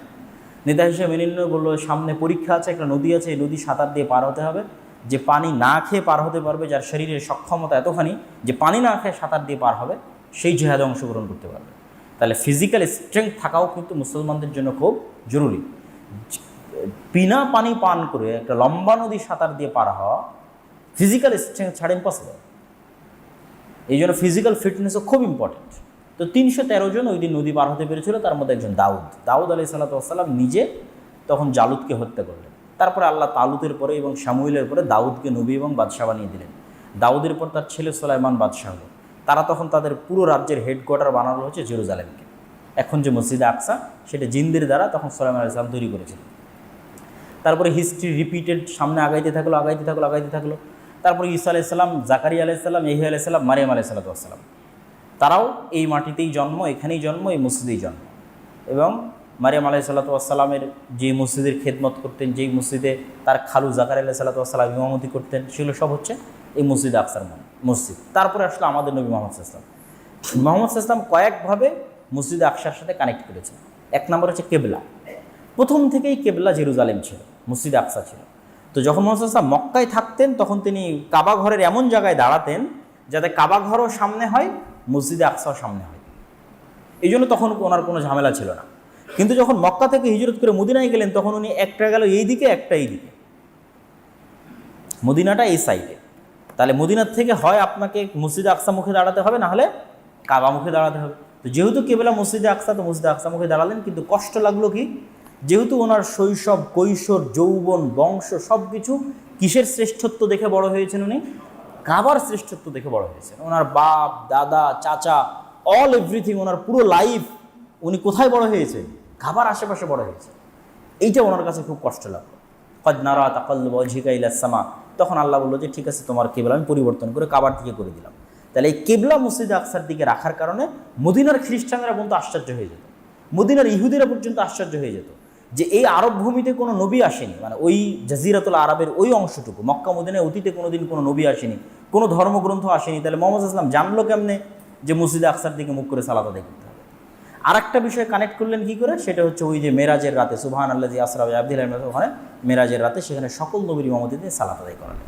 নেতা হিসেবে মেনে নিল। বললো সামনে পরীক্ষা আছে, একটা নদী আছে, এই নদী সাঁতার দিয়ে পার হতে হবে। যে পানি না খেয়ে পার হতে পারবে, যার শরীরের সক্ষমতা এতখানি যে পানি না খেয়ে সাঁতার দিয়ে পার হবে, সেই জিহাদে অংশগ্রহণ করতে পারবে। তাহলে ফিজিক্যাল স্ট্রেংথ থাকাও কিন্তু মুসলমানদের জন্য খুব জরুরি। বিনা পানি পান করে একটা লম্বা নদী সাঁতার দিয়ে পার হওয়া ফিজিক্যাল স্ট্রেংথ ছাড়া ইম্পসিবল। এই জন্য ফিজিক্যাল ফিটনেসও খুব ইম্পর্টেন্ট। তো 313 জন ওই দিন নদী পার হতে পেরেছিল, তার মধ্যে একজন দাউদ আলাইহিস সালাম নিজে তখন জালুতকে হত্যা করলেন। তারপরে আল্লাহ তালুতের পরে এবং শামুইলের পরে দাউদকে নবী এবং বাদশাহ বানিয়ে দিলেন। দাউদের পর তার ছেলে সুলাইমান বাদশাহ হলো। তারা তখন তাদের পুরো রাজ্যের হেডকোয়ার্টার বানানো হচ্ছে জেরুজালেমকে। এখন যে মসজিদে আকসা, সেটা জিনদের দ্বারা তখন সুলাইমান আলাইহিস সালাম তৈরি করেছিলেন। তারপরে হিস্ট্রি রিপিটেড, সামনে আগাইতে থাকলো। তারপরে ঈসা আলাইহিস সালাম, জাকারিয়া আলাইহিস সালাম, ইয়াহইয়া আলাইহিস সালাম, মারিয়াম আলাইহিস সালাম, তারাও এই মাটিতেই জন্ম, এখানেই জন্ম, এই মসজিদেই জন্ম। এবং মারিয়াম আলাইহিস সালামের যে মসজিদের খেদমত করতেন, যেই মসজিদে তার খালু জাকারিয়া আলাইহিস সালাম ইমামতি করতেন, সেগুলো সব হচ্ছে এই মসজিদ আকসার মসজিদ। তারপরে আসলে আমাদের নবী মুহাম্মদ সাল্লাল্লাহু আলাইহি ওয়াসাল্লাম কয়েকভাবে মসজিদ আকসার সাথে কানেক্ট করেছেন। এক নম্বর হচ্ছে কেবলা। প্রথম থেকেই কেবলা জেরুজালেম ছিল, মসজিদ আকসা ছিল। তো যখন মুহাম্মদ সাল্লাল্লাহু আলাইহি ওয়াসাল্লাম মক্কায় থাকতেন, তখন তিনি কাবা ঘরের এমন জায়গায় দাঁড়াতেন যাতে কাবা ঘরও সামনে হয়, মসজিদে আকসাও সামনে হয়। এই জন্য তখন ওনার কোনো ঝামেলা ছিল না। কিন্তু যখন মক্কা থেকে হিজরত করে মদিনায় গেলেন, তখন উনি একটা গেল এই দিকে, একটা এই দিকে, মদিনাটা এই সাইডে। তাহলে মদিনার থেকে হয় আপনাকে মসজিদে আকসা মুখে দাঁড়াতে হবে, না হলে কাবা মুখে দাঁড়াতে হবে। তো যেহেতু কেবলা মসজিদে আকসা, তো মসজিদে আকসা মুখে দাঁড়ালেন। কিন্তু কষ্ট লাগলো কি, যেহেতু ওনার শৈশব, কৈশোর, যৌবন, বংশ সব কিছু কিসের শ্রেষ্ঠত্ব দেখে বড় হয়েছেন? উনি কাবার শ্রেষ্ঠত্ব দেখে বড় হয়েছেন। ওনার বাপ, দাদা, চাচা, অল এভরিথিং, ওনার পুরো লাইফ উনি কোথায় বড় হয়েছে? কাবার আশেপাশে বড় হয়েছে। এইটা ওনার কাছে খুব কষ্ট লাগলো। কদ নারা তাকাল্লুবা ওয়াজহিকা ইলাস সামা, তখন আল্লাহ বললো যে ঠিক আছে, তোমার কেবলা আমি পরিবর্তন করে কাবার দিকে করে দিলাম। তাহলে এই কেবলা মসজিদে আকসার দিকে রাখার কারণে মদিনার খ্রিস্টানরা পর্যন্ত আশ্চর্য হয়ে যেত, মদিনার ইহুদিরা পর্যন্ত আশ্চর্য হয়ে যেত যে এই আরব ভূমিতে কোনো নবী আসেনি। মানে ওই জাজিরাতুল আরবের ওই অংশটুকু, মক্কা মদিনায় অতীতে কোনোদিন কোনো নবী আসেনি, কোনো ধর্মগ্রন্থ আসেনি। তাহলে মুহাম্মদ সাল্লাল্লাহু আলাইহি ওয়াসাল্লাম জানলো কেমনে যে মসজিদে আকসার দিকে মুখ করে সালাত আদায় করতে হবে? আর একটা বিষয় কানেক্ট করলেন কি করে, সেটা হচ্ছে ওই যে মেরাজের রাতে, সুবহানাল্লাযী আসরা বিআবদিহি, ওখানে মেরাজের রাতে সেখানে সকল নবীর ইমামতিতে সালাত আদায় করালেন।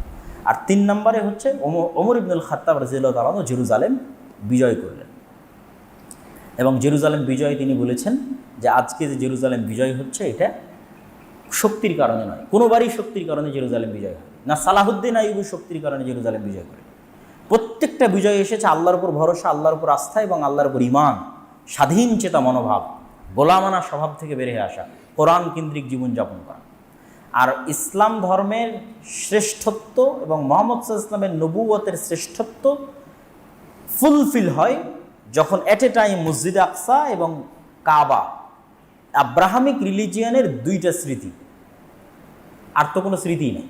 আর 3 নম্বরে হচ্ছে ওমর ইবনুল খাত্তাব রাদিয়াল্লাহু তাআলা আনহু জেরুজালেম বিজয় করলেন। এবং জেরুজালেম বিজয় তিনি বলেছেন যে আজকে যে জেরুজালেম বিজয় হচ্ছে, এটা শক্তির কারণে নয়, কোনোবারই শক্তির কারণে জেরুজালেম বিজয় হয় না। সালাহুদ্দিন আইয়ুবী শক্তির কারণে জেরুজালেম বিজয় করে। প্রত্যেকটা বিজয় এসেছে আল্লাহর উপর ভরসা, আল্লাহর উপর আস্থা এবং আল্লাহর উপর ঈমান, স্বাধীন চেতা মনোভাব, গোলামানা স্বভাব থেকে বের হয়ে আসা, কোরআন কেন্দ্রিক জীবনযাপন করা। আর ইসলাম ধর্মের শ্রেষ্ঠত্ব এবং মুহাম্মদ সাল্লাল্লাহু আলাইহি ওয়াসাল্লামের নবুয়তের শ্রেষ্ঠত্ব ফুলফিল হয় যখন এট এ টাইম মসজিদে আকসা এবং কাবা, আব্রাহামিক রিলিজিয়ানের 2টা স্মৃতি, আর তো কোনো স্মৃতিই নেই।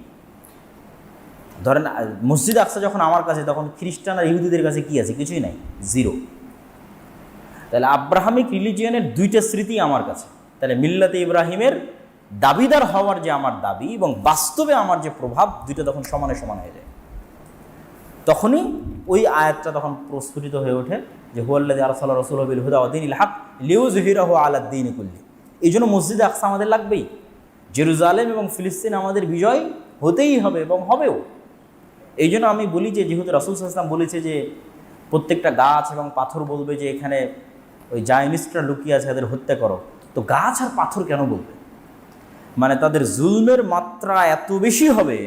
ধরেন মসজিদ আকসা যখন আমার কাছে, তখন খ্রিস্টান আর ইহুদিদের কাছে কি আছে? কিছুই নাই, জিরো। তাহলে আব্রাহামিক রিলিজিয়ানের 2টা স্মৃতি আমার কাছে। তাহলে মিল্লাতে ইব্রাহিমের দাবিদার হওয়ার যে আমার দাবি এবং বাস্তবে আমার যে প্রভাব, 2টা তখন সমানে সমান হয়ে যায়। তখনই ওই আয়াতটা তখন প্রস্ফুটিত হয়ে ওঠে যে হুয়াল্লাযী আরসালা রাসূলাহু বিল হুদা ওয়া দীনিল হক লিইয়ুযহিরাহু আলাদ দীনি কুল্লি। এই জন্য মসজিদে আকসা আমাদের লাগবেই। জেরুজালেম এবং ফিলিস্তিন আমাদের বিজয় হতেই হবে এবং হবেও। এই জন্য আমি বলি যে যেহেতু রাসূল সাল্লাল্লাহু আলাইহি ওয়াসাল্লাম বলেছে যে প্রত্যেকটা গাছ এবং পাথর বলবে যে এখানে ওই জায়নিস্টরা লুকিয়ে আছে, এদের হত্যা করো, তো গাছ আর পাথর কেন বলবে? মানে তাদের জুলমের মাত্রা এত বেশি হবে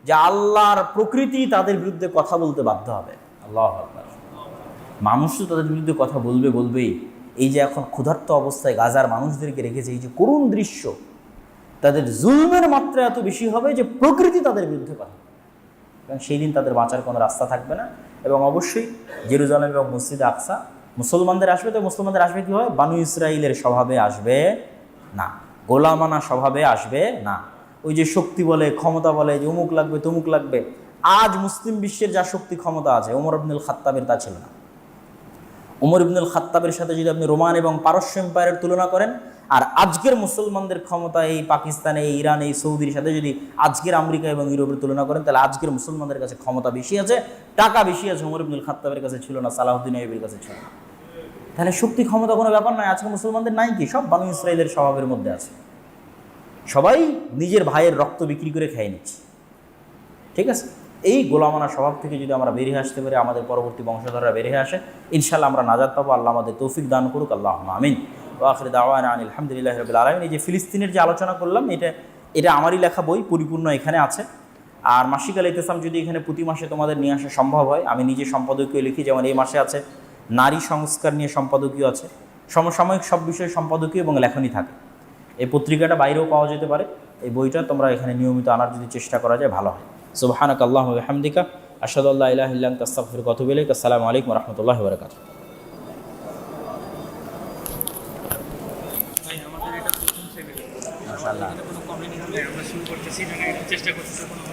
যে আল্লাহর প্রকৃতি তাদের বিরুদ্ধে কথা বলতে বাধ্য হবে। আল্লাহু আকবার। মানুষ তো তাদের বিরুদ্ধে কথা বলবেই। এই যে এখন ক্ষুধার্ত অবস্থায় গাজার মানুষদেরকে রেখেছে, এই যে করুণ দৃশ্য, তাদের জুলমের মাত্রা এত বেশি হবে যে প্রকৃতি তাদের বিরুদ্ধে কথা। এবং সেই দিন তাদের বাঁচার কোনো রাস্তা থাকবে না। এবং অবশ্যই জেরুজালেম এবং মসজিদে আকসা মুসলমানদের আসবে, তো মুসলমানদের আসবে কী হয়, বানু ইসরাইলের স্বভাবে আসবে না, গোলামানা স্বভাবে আসবে না। ওই যে শক্তি বলে, ক্ষমতা বলে যে অমুক লাগবে তমুক লাগবে, আজ মুসলিম বিশ্বের যা শক্তি ক্ষমতা আছে ওমর ইবনুল খাত্তাবের তা ছিল না। ওমর ইবনুল খাত্তাবের সাথে যদি আপনি রোমান এবং পারস্য এম্পায়ারের তুলনা করেন, আর আজকের মুসলমানদের ক্ষমতা এই পাকিস্তানে, এই ইরান, এই সৌদির সাথে যদি আজকের আমেরিকা এবং ইউরোপের তুলনা করেন, তাহলে আজকের মুসলমানদের কাছে ক্ষমতা বেশি আছে, টাকা বেশি আছে, ওমর ইবনুল খাত্তাবের কাছে ছিল না, সালাহউদ্দিন আইয়ুবীর কাছে ছিল না। তাহলে শক্তি ক্ষমতা কোনো ব্যাপার নয়। আজকে মুসলমানদের নাই কি, সব বানু ইসরাইলের স্বভাবের মধ্যে আছে, সবাই নিজের ভাইয়ের রক্ত বিক্রি করে খেয়ে নিচ্ছে। ঠিক আছে, এই গোলামানা স্বভাব থেকে যদি আমরা বেরিয়ে আসতে পারি, আমাদের পরবর্তী বংশধররা বেরিয়ে আসে, ইনশাআল্লাহ আমরা নাজাত পাবো। আল্লাহ আমাদের তৌফিক দান করুক, আল্লাহুম্মা আমিন। ওয়া আখিরু দাওয়ানা আনিল হামদুলিল্লাহি রাব্বিল আলামিন। এই যে ফিলিস্তিনের যে আলোচনা করলাম, এটা আমারই লেখা বই, পরিপূর্ণ এখানে আছে। আর মাসিক আল ইতিসাম যদি এখানে প্রতি মাসে তোমাদের নিয়ে আসা সম্ভব হয়, আমি নিজে সম্পাদকীয় লিখি, যেমন এই মাসে আছে নারী সংস্কার নিয়ে সম্পাদকীয় আছে, সমসাময়িক সব বিষয়ে সম্পাদকীয় এবং লেখনী থাকে। এই পত্রিকাটা বাইরেও পাওয়া যেতে পারে, এই বইটা তোমরা এখানে নিয়মিত আনার যদি চেষ্টা করা যায় ভালো হয়। সুবহানাক আল্লাহুম্মা ওয়া বিহামদিকা আশহাদু আল্লা ইলাহা ইল্লা আনতা আস্তাগফিরুকা ওয়া আতুবু ইলাইক। আসসালামু আলাইকুম ওয়া রাহমাতুল্লাহি ওয়া বারাকাতুহু। মাশাআল্লাহ, কোনো কমেন্ট হলে আমরা শুরু করতেছি, চেষ্টা করতেছি কোনো